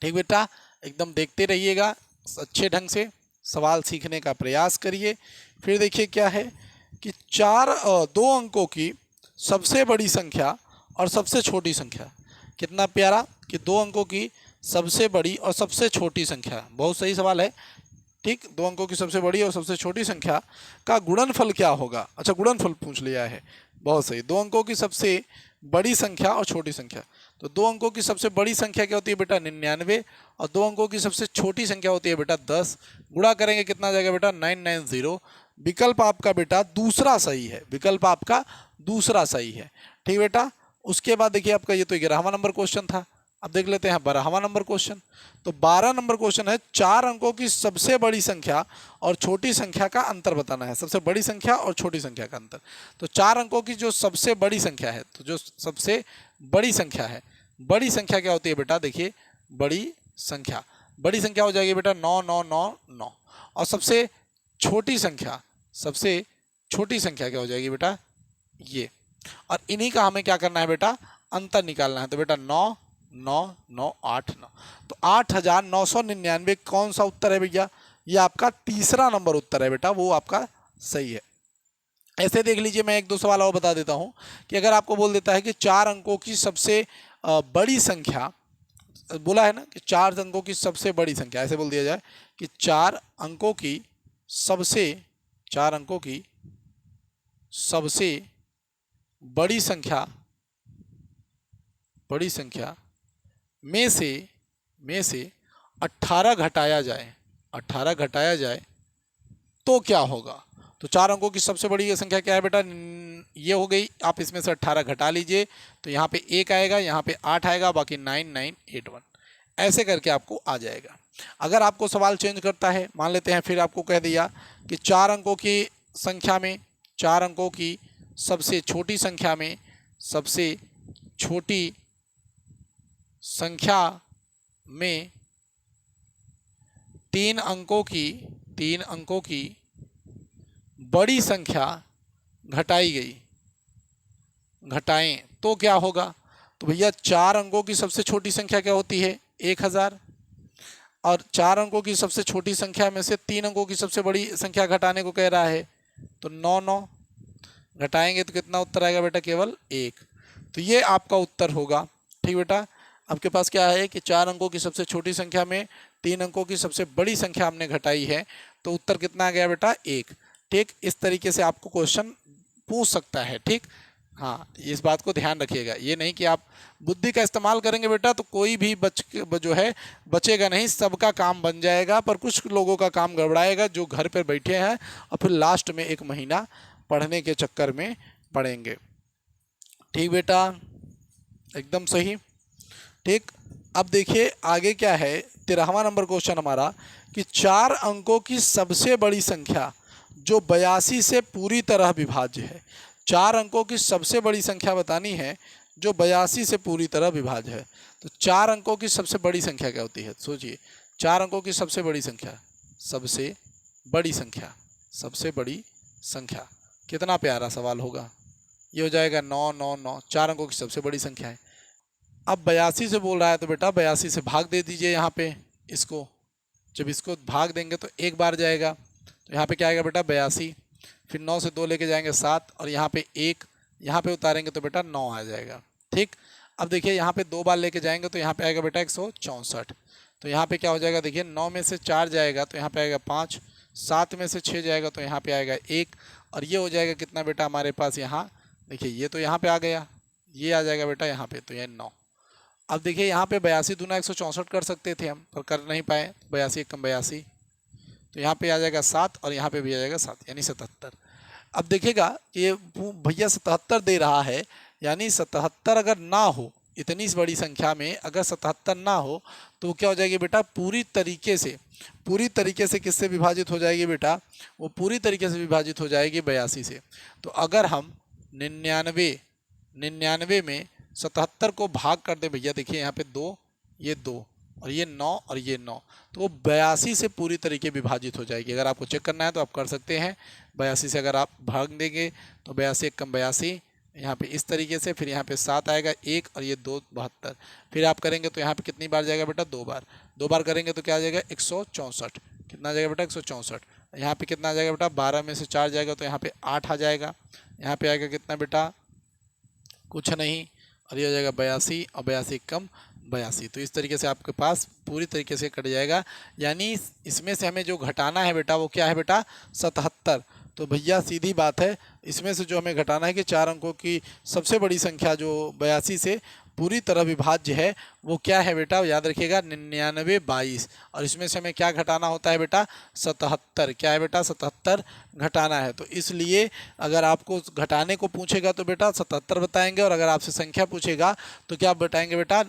ठीक बेटा। एकदम देखते रहिएगा, अच्छे ढंग से सवाल सीखने का प्रयास करिए। फिर देखिए क्या है कि 2 अंकों की सबसे बड़ी संख्या और सबसे छोटी संख्या। कितना प्यारा कि 2 अंकों की सबसे बड़ी और सबसे छोटी संख्या, बहुत सही सवाल है, ठीक। 2 अंकों की सबसे बड़ी और सबसे छोटी संख्या का गुणनफल क्या होगा। अच्छा गुणनफल पूछ लिया है, बहुत सही। 2 अंकों की सबसे बड़ी संख्या और छोटी संख्या, तो 2 अंकों की सबसे बड़ी संख्या क्या होती है बेटा 99, और 2 अंकों की सबसे छोटी संख्या होती है बेटा 10। गुणा करेंगे कितना आ जाएगा बेटा 990। विकल्प आपका बेटा दूसरा सही है, विकल्प आपका दूसरा सही है। ठीक बेटा। उसके बाद देखिए आपका ये तो 11वां नंबर क्वेश्चन था। अब देख लेते हैं 12वां नंबर क्वेश्चन। तो 12 नंबर क्वेश्चन है 4 अंकों की सबसे बड़ी संख्या और छोटी संख्या का अंतर बताना है। सबसे बड़ी संख्या और छोटी संख्या का अंतर। तो 4 अंकों की जो सबसे बड़ी संख्या है, तो जो सबसे बड़ी संख्या है, बड़ी संख्या क्या होती है बेटा देखिए, बड़ी संख्या हो जाएगी बेटा 9999। और सबसे छोटी संख्या क्या हो जाएगी बेटा ये। और इन्हीं का हमें क्या करना है बेटा अंतर निकालना है। तो बेटा 99989, तो 8999 कौन सा उत्तर है भैया, ये आपका तीसरा नंबर उत्तर है बेटा, वो आपका सही है। ऐसे देख लीजिए, मैं एक दो सवाल और बता देता हूं कि अगर आपको बोल देता है कि 4 अंकों की सबसे बड़ी संख्या, बोला है ना कि 4 अंकों की सबसे बड़ी संख्या, ऐसे बोल दिया जाए कि 4 अंकों की सबसे बड़ी संख्या में से 18 घटाया जाए तो क्या होगा। तो 4 अंकों की सबसे बड़ी संख्या क्या है बेटा, ये हो गई। आप इसमें से 18 घटा लीजिए तो यहाँ पे 1 आएगा, यहाँ पे 8 आएगा, बाकी 9981। ऐसे करके आपको आ जाएगा। अगर आपको सवाल चेंज करता है, मान लेते हैं फिर आपको कह दिया कि 4 अंकों की संख्या में, 4 अंकों की सबसे छोटी संख्या में, सबसे छोटी संख्या में 3 अंकों की बड़ी संख्या घटाएं तो क्या होगा। तो भैया 4 अंकों की सबसे छोटी संख्या क्या होती है 1000, और 4 अंकों की सबसे छोटी संख्या में से 3 अंकों की सबसे बड़ी संख्या घटाने को कह रहा है, तो 99 घटाएंगे तो कितना उत्तर आएगा बेटा, केवल 1। तो ये आपका उत्तर होगा। ठीक बेटा। आपके पास क्या है कि 4 अंकों की सबसे छोटी संख्या में 3 अंकों की सबसे बड़ी संख्या हमने घटाई है, तो उत्तर कितना आ गया बेटा 1। ठीक, इस तरीके से आपको क्वेश्चन पूछ सकता है। ठीक, हाँ, इस बात को ध्यान रखिएगा। ये नहीं कि आप बुद्धि का इस्तेमाल करेंगे बेटा तो कोई भी बचेगा नहीं, सबका काम बन जाएगा, पर कुछ लोगों का काम गड़बड़ाएगा जो घर पर बैठे हैं और फिर लास्ट में 1 महीना पढ़ने के चक्कर में पड़ेंगे। ठीक बेटा, एकदम सही। ठीक, अब देखिए आगे क्या है, 13वां नंबर क्वेश्चन हमारा कि 4 अंकों की सबसे बड़ी संख्या जो 82 से पूरी तरह विभाज्य है। 4 अंकों की सबसे बड़ी संख्या बतानी है जो 82 से पूरी तरह विभाज्य है। तो 4 अंकों की सबसे बड़ी संख्या क्या होती है, सोचिए। 4 अंकों की सबसे बड़ी संख्या कितना प्यारा सवाल होगा। ये हो जाएगा 999, 4 अंकों की सबसे बड़ी संख्या है। अब 82 से बोल रहा है तो बेटा 82 से भाग दे दीजिए यहाँ पे इसको। जब इसको भाग देंगे तो 1 बार जाएगा, तो यहाँ पे क्या आएगा बेटा 82, फिर 9 से 2 लेके जाएंगे 7, और यहाँ पे 1 यहाँ पे उतारेंगे तो बेटा 9 आ जाएगा। ठीक, अब देखिए यहाँ पे 2 बार लेके जाएंगे तो यहाँ पे आएगा बेटा 164। तो यहाँ पे क्या हो जाएगा देखिए, 9 में से 4 जाएगा तो यहाँ पे आएगा 5, 7 में से 6 जाएगा तो यहाँ पे आएगा 1, और ये हो जाएगा कितना बेटा हमारे पास यहाँ, देखिए ये तो यहाँ पे आ गया, ये आ जाएगा बेटा यहाँ पे, तो ये 9। अब देखिए यहाँ पे 82 दूना 164 कर सकते थे हम, पर कर नहीं पाए। 82 एकम 82, तो यहाँ पे आ जाएगा 7, और यहाँ पे भी आ जाएगा 7, यानी 77। अब देखिएगा ये भैया 77 दे रहा है, यानी 77 अगर ना हो, इतनी बड़ी संख्या में अगर 77 ना हो तो क्या हो जाएगी बेटा, पूरी तरीके से किससे विभाजित हो जाएगी बेटा, वो पूरी तरीके से विभाजित हो जाएगी 82 से। तो अगर हम 99 में 77 को भाग कर दे भैया, देखिए यहाँ पे 2, ये 2, और ये 9 और ये 9, तो वो 82 से पूरी तरीके विभाजित हो जाएगी। अगर आपको चेक करना है तो आप कर सकते हैं। 82 से अगर आप भाग देंगे तो 82 एकम 82, यहाँ पे इस तरीके से, फिर यहाँ पे 7 आएगा 1, और ये 2 72, फिर आप करेंगे तो यहाँ पे कितनी बार जाएगा बेटा, 2 बार। 2 बार करेंगे तो क्या आ जाएगा 164, कितना आ जाएगा बेटा 164। यहाँ पे कितना आ जाएगा बेटा, 12 में से 4 जाएगा तो यहाँ पे 8 आ जाएगा, यहाँ पे आएगा कितना बेटा, कुछ नहीं, और ये हो जाएगा 82, और 82 कम 82। तो इस तरीके से आपके पास पूरी तरीके से कट जाएगा। यानी इसमें से हमें जो घटाना है बेटा वो क्या है बेटा, 77। तो भैया सीधी बात है, इसमें से जो हमें घटाना है कि 4 अंकों की सबसे बड़ी संख्या जो 82 से पूरी तरह विभाज्य है वो क्या है बेटा, याद रखिएगा 99 22। और इसमें से हमें क्या घटाना होता है बेटा, 77। क्या है बेटा, 77 घटाना है। तो इसलिए अगर आपको घटाने को पूछेगा तो बेटा 77 बताएंगे, और अगर आपसे संख्या पूछेगा तो क्या बताएंगे बेटा,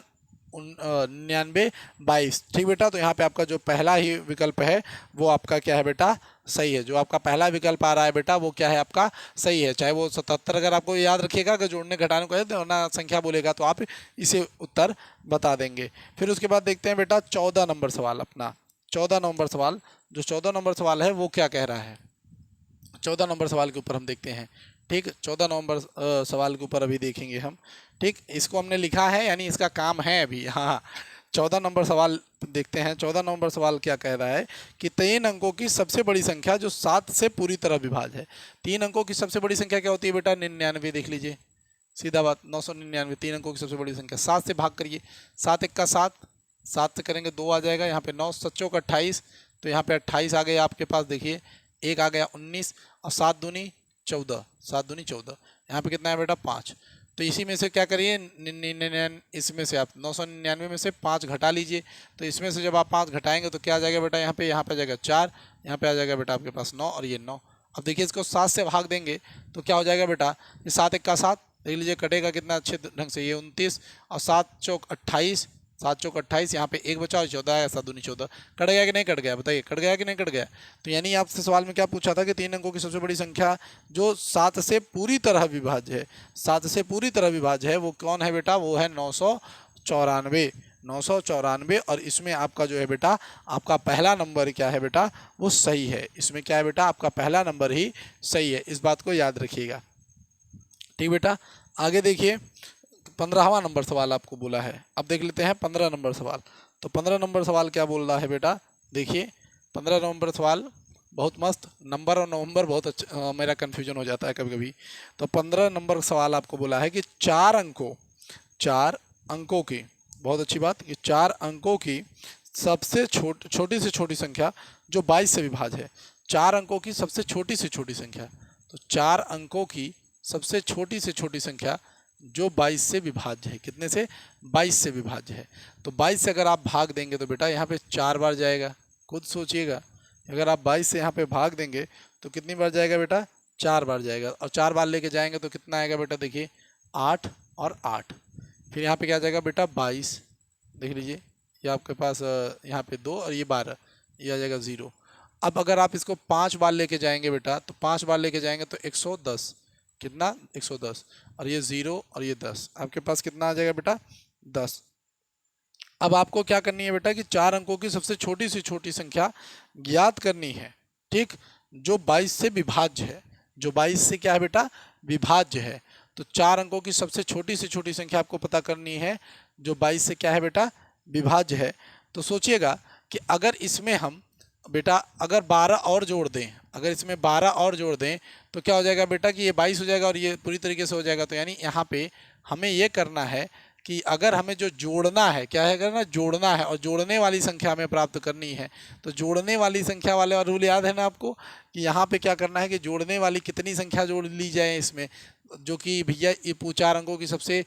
99 22। ठीक बेटा, तो यहाँ पे आपका जो पहला ही विकल्प है वो आपका क्या है बेटा, सही है। जो आपका पहला विकल्प आ रहा है बेटा वो क्या है आपका, सही है। चाहे वो 77, अगर आपको याद रखिएगा अगर जोड़ने घटाने को है तो ना संख्या बोलेगा तो आप इसे उत्तर बता देंगे। फिर उसके बाद देखते हैं बेटा 14 नंबर सवाल अपना। 14 नंबर सवाल, जो 14 नंबर सवाल है वो क्या कह रहा है, 14 नंबर सवाल के ऊपर हम देखते हैं। ठीक, 14 नंबर सवाल के ऊपर अभी देखेंगे हम। ठीक, इसको हमने लिखा है यानी इसका काम है अभी। हाँ, 14 नंबर सवाल देखते हैं। 14 नंबर सवाल क्या कह रहा है कि 3 अंकों की सबसे बड़ी संख्या जो 7 से पूरी तरह विभाज्य है। 3 अंकों की सबसे बड़ी संख्या क्या होती है बेटा, 99। देख लीजिए, सीधा बात, 999। 3 अंकों की सबसे बड़ी संख्या, 7 से भाग करिए, 7 1 का 7, 7 से करेंगे 2 आ जाएगा, यहाँ पे 9 7 चौक 28, तो यहाँ पे 28 आ गए आपके पास। देखिए, एक आ गया 19, और 7 दूनी 14, 7 दूनी 14, यहाँ पे कितना है बेटा 5। तो इसी में से क्या करिए, इसमें से आप 999 में से 5 घटा लीजिए। तो इसमें से जब आप 5 घटाएंगे तो क्या आ जाएगा बेटा, यहाँ पे आ जाएगा 4, यहाँ पे आ जाएगा बेटा आपके पास 9, और ये 9। अब देखिए इसको 7 से भाग देंगे तो क्या हो जाएगा बेटा, ये 7 1 का 7, देख लीजिए कटेगा कितना अच्छे ढंग से, ये 29, और 7 चौक 28, 7 चौक 28, यहाँ पे एक बचा और 14 है, 7 दूनी 14। कट गया कि नहीं कट गया, बताइए कट गया कि नहीं कट गया। तो यानी आपसे सवाल में क्या पूछा था कि 3 अंकों की सबसे बड़ी संख्या जो 7 से पूरी तरह विभाज्य है, 7 से पूरी तरह विभाज्य है, वो कौन है बेटा, वो है 994। 994, और इसमें आपका जो है बेटा, आपका पहला नंबर क्या है बेटा, वो सही है। इसमें क्या है बेटा, आपका पहला नंबर ही सही है, इस बात को याद रखिएगा। ठीक बेटा, आगे देखिए 15वां नंबर सवाल आपको बोला है। अब देख लेते हैं 15 नंबर सवाल। तो 15 नंबर सवाल क्या बोल रहा है बेटा, देखिए 15 नंबर सवाल बहुत मस्त। नंबर और नवंबर बहुत अच्छा मेरा कन्फ्यूजन हो जाता है कभी कभी। तो 15 नंबर सवाल आपको बोला है कि 4 अंकों की, बहुत अच्छी बात, कि 4 अंकों की सबसे छोटी से छोटी संख्या जो 22 से विभाज्य है। 4 अंकों की सबसे छोटी से छोटी संख्या, तो 4 अंकों की सबसे छोटी से छोटी संख्या जो 22 से विभाज्य है। कितने से, 22 से विभाज्य है। तो 22 से अगर आप भाग देंगे तो बेटा यहाँ पे 4 बार जाएगा। खुद सोचिएगा, अगर आप 22 से यहाँ पे भाग देंगे तो कितनी बार जाएगा बेटा, 4 बार जाएगा। और 4 बार लेके जाएंगे तो कितना आएगा बेटा, देखिए 8 और 8। फिर यहाँ पे क्या जाएगा बेटा 22, देख लीजिए, ये आपके पास यहाँ पे 2 और ये 12, ये आ जाएगा 0। अब अगर आप इसको 5 बार लेके जाएंगे बेटा, तो 5 बार लेके जाएंगे तो 110, कितना 110, और ये 0 और ये 10, आपके पास कितना आ जाएगा बेटा 10। अब आपको क्या करनी है बेटा कि 4 अंकों की सबसे छोटी से छोटी संख्या ज्ञात करनी है। ठीक, जो 22 से विभाज्य है, जो 22 से क्या है बेटा, विभाज्य है। तो 4 अंकों की सबसे छोटी से छोटी संख्या आपको पता करनी है जो 22 से क्या है बेटा, विभाज्य है। तो सोचिएगा कि अगर इसमें हम बेटा अगर 12 और जोड़ दें, अगर इसमें 12 और जोड़ दें तो क्या हो जाएगा बेटा कि ये 22 हो जाएगा और ये पूरी तरीके से हो जाएगा। तो यानी यहाँ पे हमें ये करना है कि अगर हमें जो जोड़ना है, क्या है करना, जोड़ना है, और जोड़ने वाली संख्या हमें प्राप्त करनी है। तो जोड़ने वाली संख्या वाले और रूल याद है ना आपको, कि यहाँ पे क्या करना है कि जोड़ने वाली कितनी संख्या जोड़ ली जाए इसमें, जो कि भैया ये 4 अंकों की सबसे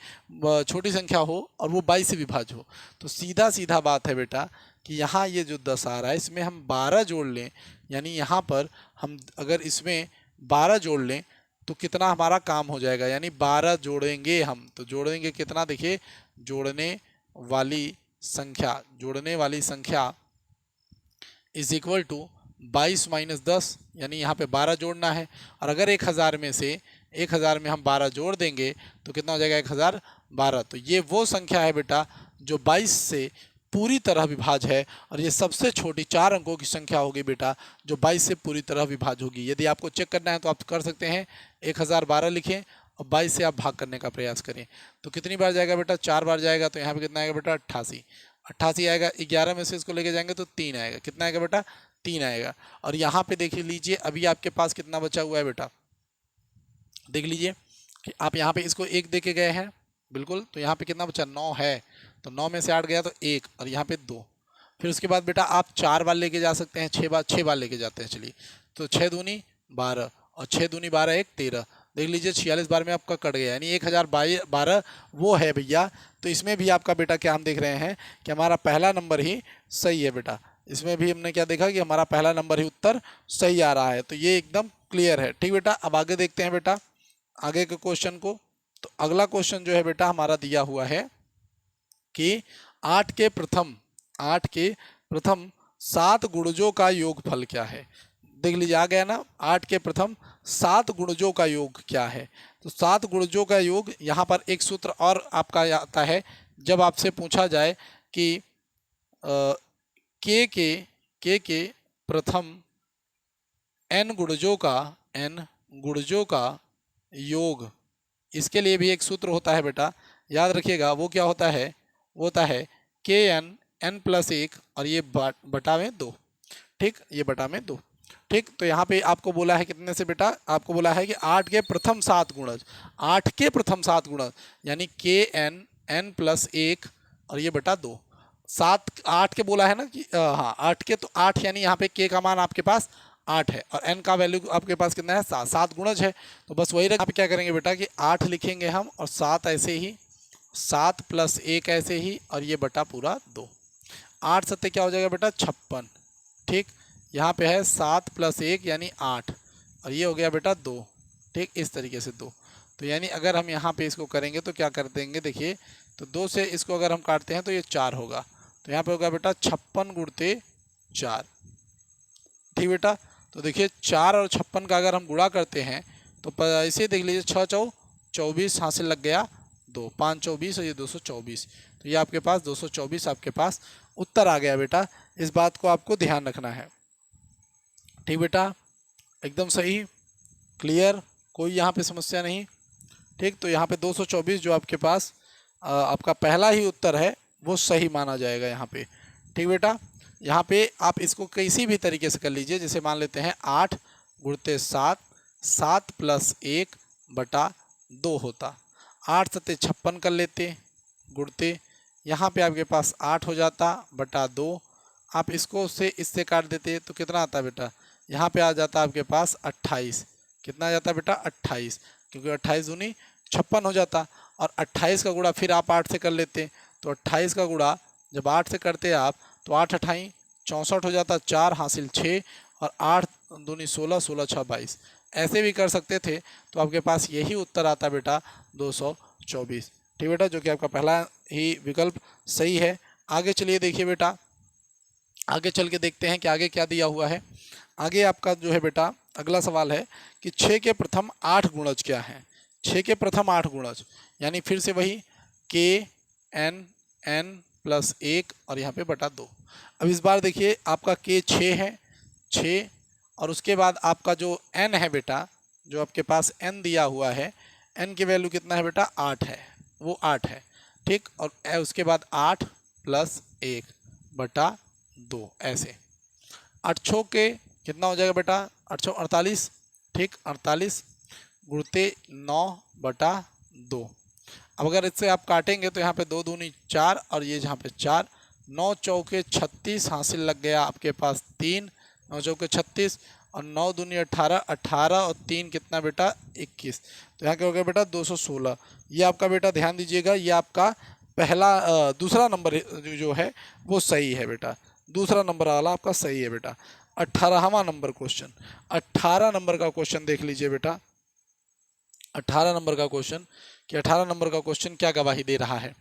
छोटी संख्या हो और वो 22 से विभाज्य हो। तो सीधा सीधा बात है बेटा कि यहाँ ये जो 10 आ रहा है इसमें हम 12 जोड़ लें, यानी यहाँ पर हम अगर इसमें 12 जोड़ लें तो कितना हमारा काम हो जाएगा, यानी 12 जोड़ेंगे हम, तो जोड़ेंगे कितना, देखिए जोड़ने वाली संख्या इज इक्वल टू 22 माइनस 10, यानी यहाँ पे 12 जोड़ना है। और अगर 1000 में से 1000 में हम 12 जोड़ देंगे तो कितना हो जाएगा, 1012। तो ये वो संख्या है बेटा जो 22 से पूरी तरह विभाज्य है, और ये सबसे छोटी 4 अंकों की संख्या होगी बेटा जो 22 से पूरी तरह विभाज्य होगी। यदि आपको चेक करना है तो आप कर सकते हैं, 1012 लिखें और 22 से आप भाग करने का प्रयास करें। तो कितनी बार जाएगा बेटा, 4 बार जाएगा। तो यहाँ पे कितना आएगा बेटा, 88 आएगा। 11 में से इसको लेके जाएंगे तो 3 आएगा। कितना आएगा बेटा, 3 आएगा। और यहाँ पे देख लीजिए अभी आपके पास कितना बचा हुआ है बेटा, देख लीजिए कि आप यहाँ पे इसको 1 दे के गए हैं, बिल्कुल। तो यहाँ पे कितना बचा, 9 है। तो 9 में से 8 गया तो 1, और यहाँ पे 2। फिर उसके बाद बेटा आप 4 बार लेके जा सकते हैं, 6 बार लेके जाते हैं, चलिए। तो 6 दूनी 12, और 6 दूनी 12 1 13। देख लीजिए 46 बार में आपका कट गया, यानी 1012 वो है भैया। तो इसमें भी आपका बेटा क्या हम देख रहे हैं कि हमारा पहला नंबर ही सही है बेटा। इसमें भी हमने क्या देखा कि हमारा पहला नंबर ही उत्तर सही आ रहा है। तो ये एकदम क्लियर है। ठीक बेटा, अब आगे देखते हैं बेटा आगे के क्वेश्चन को। तो अगला क्वेश्चन जो है बेटा हमारा दिया हुआ है कि 8 के प्रथम 7 गुणजों का योगफल क्या है। देख लीजिए आ गया ना, 8 के प्रथम 7 गुणजों का योग क्या है। तो 7 गुणजों का योग, यहाँ पर एक सूत्र और आपका आता है जब आपसे पूछा जाए कि के प्रथम n गुणजों का योग, इसके लिए भी एक सूत्र होता है बेटा, याद रखिएगा। वो क्या होता है, वो होता है kn n+1 और ये बटा में 2। ठीक, ये बटा में 2। ठीक, तो यहाँ पे आपको बोला है कितने से बेटा, आपको बोला है कि 8 के प्रथम 7 गुणज, 8 के प्रथम 7 गुणज यानी kn n+1 और ये बटा 2। 7 8 के बोला है ना कि हाँ 8 के, तो 8 यानी यहाँ पे k का मान आपके पास 8 है और n का वैल्यू आपके पास कितना है 7। 7 गुणज है, तो बस वही रख। आप क्या करेंगे बेटा कि 8 लिखेंगे हम और 7 ऐसे ही, 7 + 1 ऐसे ही और ये बटा पूरा 2। 8 सत्ते क्या हो जाएगा बेटा 56। ठीक, यहाँ पे है 7 + 1 यानी 8 और ये हो गया बेटा 2। ठीक, इस तरीके से 2। तो यानी अगर हम यहाँ पे इसको करेंगे तो क्या कर देंगे, देखिए तो 2 से इसको अगर हम काटते हैं तो ये 4 होगा। तो यहाँ पे होगा बेटा 56 × 4। ठीक बेटा, तो देखिए 4 और 56 का अगर हम गुणा करते हैं तो ऐसे देख लीजिए 6 × 4 = 24 हासिल लग गया 2, 5 × 24 और ये 224। तो ये आपके पास 224 आपके पास उत्तर आ गया बेटा। इस बात को आपको ध्यान रखना है। ठीक बेटा, एकदम सही, क्लियर, कोई यहाँ पे समस्या नहीं। ठीक, तो यहाँ पे 224 जो आपके पास आपका पहला ही उत्तर है वो सही माना जाएगा यहाँ पे। ठीक बेटा, यहाँ पे आप इसको किसी भी तरीके से कर लीजिए। जैसे मान लेते हैं 8 × 7, 7 + 1 बटा 2 होता। 8 सत्ते 56 कर लेते गुणते, यहाँ पे आपके पास 8 हो जाता बटा 2। आप इसको से इससे काट देते तो कितना आता बेटा, यहाँ पे आ जाता आपके पास 28। कितना आ जाता बेटा 28, क्योंकि 28 दूनी 56 हो जाता। और 28 का गुणा फिर आप 8 से कर लेते, तो 28 का गुणा जब 8 से करते आप तो 8 × 8 = 64 हो जाता, 4 हासिल 6 और 8 दूनी 16, 16 × 6 = 22। ऐसे भी कर सकते थे तो आपके पास यही उत्तर आता बेटा 224। ठीक बेटा, जो कि आपका पहला ही विकल्प सही है। आगे चलिए देखिए बेटा, आगे चल के देखते हैं कि आगे क्या दिया हुआ है। आगे आपका जो है बेटा अगला सवाल है कि 6 के प्रथम 8 गुणज क्या हैं। 6 के प्रथम 8 गुणज यानी फिर से वही kn n+1 और यहाँ पे बटा 2। अब इस बार देखिए आपका k 6 है, 6 और उसके बाद आपका जो n है बेटा, जो आपके पास n दिया हुआ है, n की वैल्यू कितना है बेटा 8 है, वो 8 है। ठीक, और उसके बाद 8 + 1 बटा 2 ऐसे। 8 के कितना हो जाएगा बेटा 8 48। ठीक, 48 × 9 बटा 2। अब अगर इससे आप काटेंगे तो यहाँ पे 2 दूनी 4 और ये जहाँ पे 4, 9 चौके 36 हासिल लग गया आपके पास 3, 9 चौके 36 और 9 दूनी 18, 18 और 3 कितना बेटा 21। तो यहाँ क्या हो गया बेटा 216। ये आपका बेटा ध्यान दीजिएगा, ये आपका पहला दूसरा नंबर जो है वो सही है बेटा, दूसरा नंबर वाला आपका सही है बेटा। 18वां नंबर क्वेश्चन, 18 नंबर का क्वेश्चन देख लीजिए बेटा। 18 नंबर का क्वेश्चन, कि 18 नंबर का क्वेश्चन क्या गवाही दे रहा है।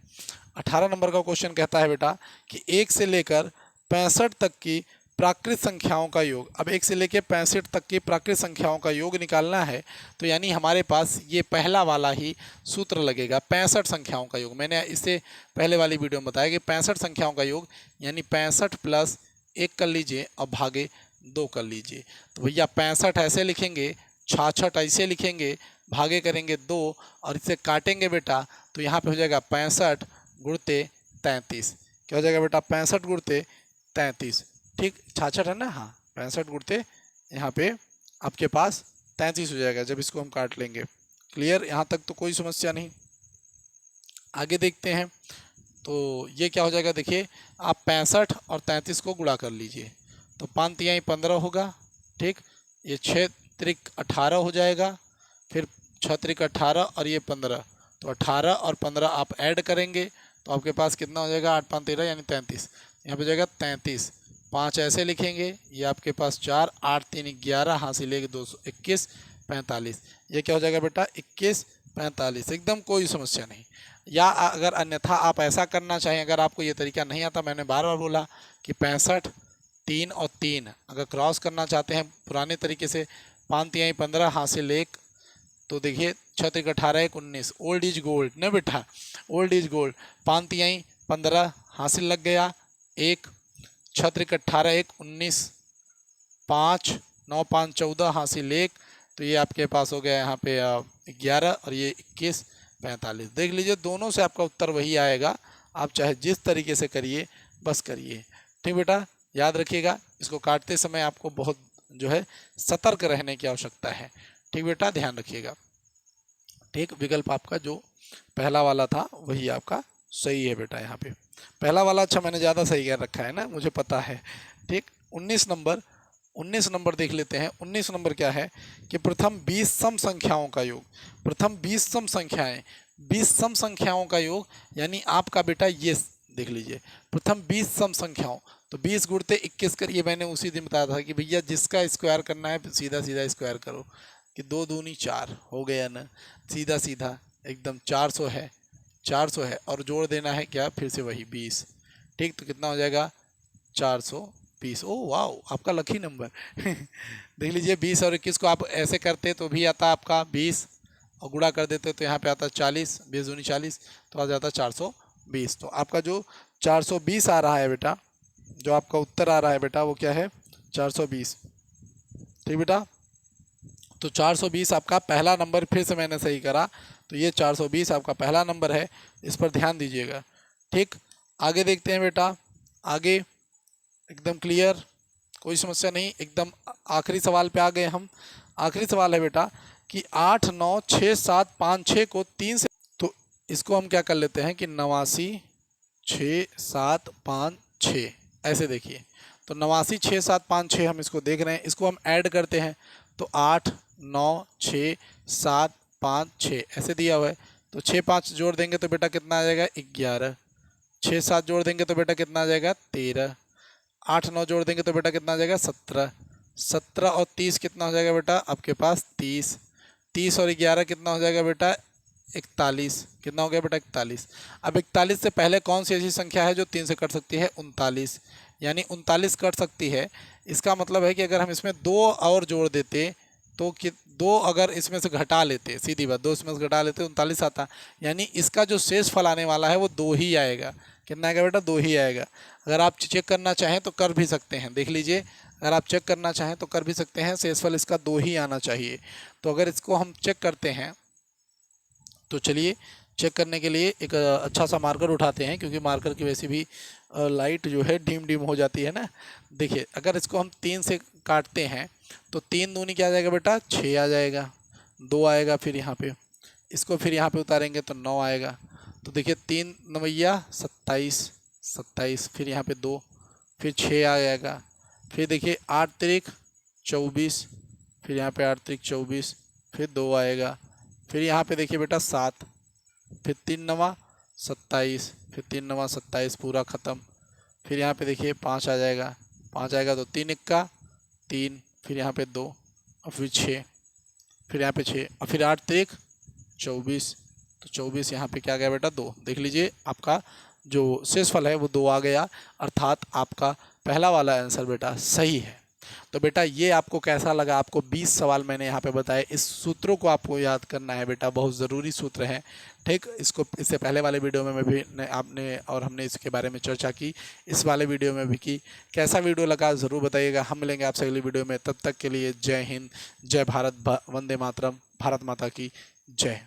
18 नंबर का क्वेश्चन कहता है बेटा कि 1 से लेकर 65 तक की प्राकृत संख्याओं का योग। अब 1 से लेकर 65 तक की प्राकृत संख्याओं का योग निकालना है, तो यानी हमारे पास ये पहला वाला ही सूत्र लगेगा, 65 संख्याओं का योग। मैंने इससे पहले वाली वीडियो में बताया कि 65 संख्याओं का योग यानी 65 + 1 कर लीजिए और भागे 2 कर लीजिए। तो भैया 65 ऐसे लिखेंगे, 66 ऐसे लिखेंगे, भागे करेंगे 2 और इसे काटेंगे बेटा तो यहाँ पे हो जाएगा 65 × 33। क्या हो जाएगा बेटा 65 × 33। ठीक, 66 है ना, हाँ 65 × यहाँ पे आपके पास 33 हो जाएगा जब इसको हम काट लेंगे। क्लियर, यहाँ तक तो कोई समस्या नहीं। आगे देखते हैं, तो ये क्या हो जाएगा, देखिए आप 65 और 33 को गुणा कर लीजिए तो 5 × 3 = 15 होगा। ठीक, ये 6 त्रिक 18 हो जाएगा, फिर 6 त्रिक 18 और ये 15, तो 18 और 15 आप ऐड करेंगे तो आपके पास कितना हो जाएगा, 8 5 13 यानी 33, यहाँ पे हो जाएगा 33। 5 ऐसे लिखेंगे, ये आपके पास 4, 8 3 11, हासिल एक 221 45, ये क्या हो जाएगा बेटा 21 45, एकदम कोई समस्या नहीं। या अगर अन्यथा आप ऐसा करना चाहें, अगर आपको ये तरीका नहीं आता, मैंने बार बार बोला कि 65 3 और 3 अगर क्रॉस करना चाहते हैं पुराने तरीके से, 5 3 15 हासिल 1, तो देखिए 6 3 18 1 19, ओल्ड इज गोल्ड ना बेटा, ओल्ड इज गोल्ड। 5 3 15 हासिल लग गया 1, 6 3 18 1 19, 5 9 5 14 हासिल 1, तो ये आपके पास हो गया यहाँ पे 11 और ये 21 45। देख लीजिए दोनों से आपका उत्तर वही आएगा, आप चाहे जिस तरीके से करिए बस करिए। ठीक बेटा, याद रखिएगा इसको काटते समय आपको बहुत जो है सतर्क रहने की आवश्यकता है। ठीक बेटा, ध्यान रखिएगा। ठीक, विकल्प आपका जो पहला वाला था वही आपका सही है बेटा। यहाँ पे पहला वाला अच्छा मैंने ज़्यादा सही कर रखा है ना, मुझे पता है। ठीक, 19 नंबर देख लेते हैं। 19 नंबर क्या है कि प्रथम 20 सम संख्याओं का योग। प्रथम 20 सम संख्याएं, 20 सम संख्याओं का योग, यानी आपका बेटा ये देख लीजिए प्रथम 20 सम संख्याओं, तो 20 गुणते 21 करिए। मैंने उसी दिन बताया था कि भैया जिसका स्क्वायर करना है सीधा सीधा स्क्वायर करो, कि 2 दूनी 4 हो गया ना, सीधा सीधा एकदम 400 है, 400 है और जोड़ देना है क्या, फिर से वही 20। ठीक, तो कितना हो जाएगा 420। ओ वाह, आपका लकी नंबर देख लीजिए 20 और 21 को आप ऐसे करते तो भी आता आपका 20 और गुणा कर देते तो यहाँ पे आता 40, 20 दूनी 40, तो आ जाता 420। तो आपका जो 420 आ रहा है बेटा, जो आपका उत्तर आ रहा है बेटा वो क्या है 420। ठीक बेटा, तो 420 आपका पहला नंबर, फिर से मैंने सही करा, तो ये 420 आपका पहला नंबर है, इस पर ध्यान दीजिएगा। ठीक, आगे देखते हैं बेटा, आगे एकदम क्लियर, कोई समस्या नहीं, एकदम आखिरी सवाल पे आ गए हम। आखिरी सवाल है बेटा कि 8 9 6 7 5 6 को 3 से, तो इसको हम क्या कर लेते हैं कि 89 6 7 5 6 ऐसे देखिए, तो 89 6 7 5 6 हम इसको देख रहे हैं, इसको हम ऐड करते हैं तो 8 9 6 7 5 6 ऐसे दिया हुआ है, तो 6 5 जोड़ देंगे तो बेटा कितना आ जाएगा 11, 6 7 जोड़ देंगे तो बेटा कितना आ जाएगा 13, 8 9 जोड़ देंगे तो बेटा कितना आ जाएगा 17, 17 और 30 कितना हो जाएगा बेटा आपके पास 30, 30 और 11 कितना हो जाएगा बेटा 41, कितना हो गया बेटा 41। अब 41 से पहले कौन सी ऐसी संख्या है जो 3 से कट सकती है, 39, यानी 39 कट सकती है। इसका मतलब है कि अगर हम इसमें 2 और जोड़ देते तो कि 2 अगर इसमें से घटा लेते, सीधी बात 2 इसमें से घटा लेते 39 आता, यानी इसका जो शेष फल आने वाला है वो 2 ही आएगा। कितना आएगा बेटा 2 ही आएगा। अगर आप चेक करना चाहें तो कर भी सकते हैं, देख लीजिए अगर आप चेक करना चाहें तो कर भी सकते हैं, शेषफल इसका 2 ही आना चाहिए। तो अगर इसको हम चेक करते हैं तो चलिए चेक करने के लिए एक अच्छा सा मार्कर उठाते हैं, क्योंकि मार्कर की वैसे भी लाइट जो है डिम डिम हो जाती है ना। देखिए अगर इसको हम 3 से काटते हैं तो 3 दूनी क्या आ जाएगा बेटा 6 आ जाएगा, 2 आएगा, फिर यहाँ पे इसको फिर यहाँ पे उतारेंगे तो 9 आएगा। तो देखिए 3 9 27, 27, फिर यहाँ पे 2, फिर 6 आ जाएगा, फिर देखिए 8 त्रिक 24, फिर यहाँ पे 8 त्रिक 24, फिर 2 आएगा, फिर यहाँ पे देखिए बेटा 7, फिर 3 9 27, फिर 3 9 27 पूरा ख़त्म, फिर यहाँ पे देखिए 5 आ जाएगा, 5 आएगा तो 3 1 3, फिर यहाँ पे 2 और फिर 6, फिर यहाँ पे 6 और फिर 8 त्रिक 24, तो 24 यहाँ पे क्या आ गया बेटा 2। देख लीजिए आपका जो शेषफल है वो 2 आ गया, अर्थात आपका पहला वाला आंसर बेटा सही है। तो बेटा ये आपको कैसा लगा, आपको 20 सवाल मैंने यहाँ पे बताए, इस सूत्रों को आपको याद करना है बेटा, बहुत ज़रूरी सूत्र हैं। ठीक, इसको इससे पहले वाले वीडियो में भी आपने और हमने इसके बारे में चर्चा की, इस वाले वीडियो में भी की। कैसा वीडियो लगा ज़रूर बताइएगा। हम मिलेंगे आपसे अगली वीडियो में, तब तक के लिए जय हिंद, जय भारत, वंदे मातरम, भारत माता की जय।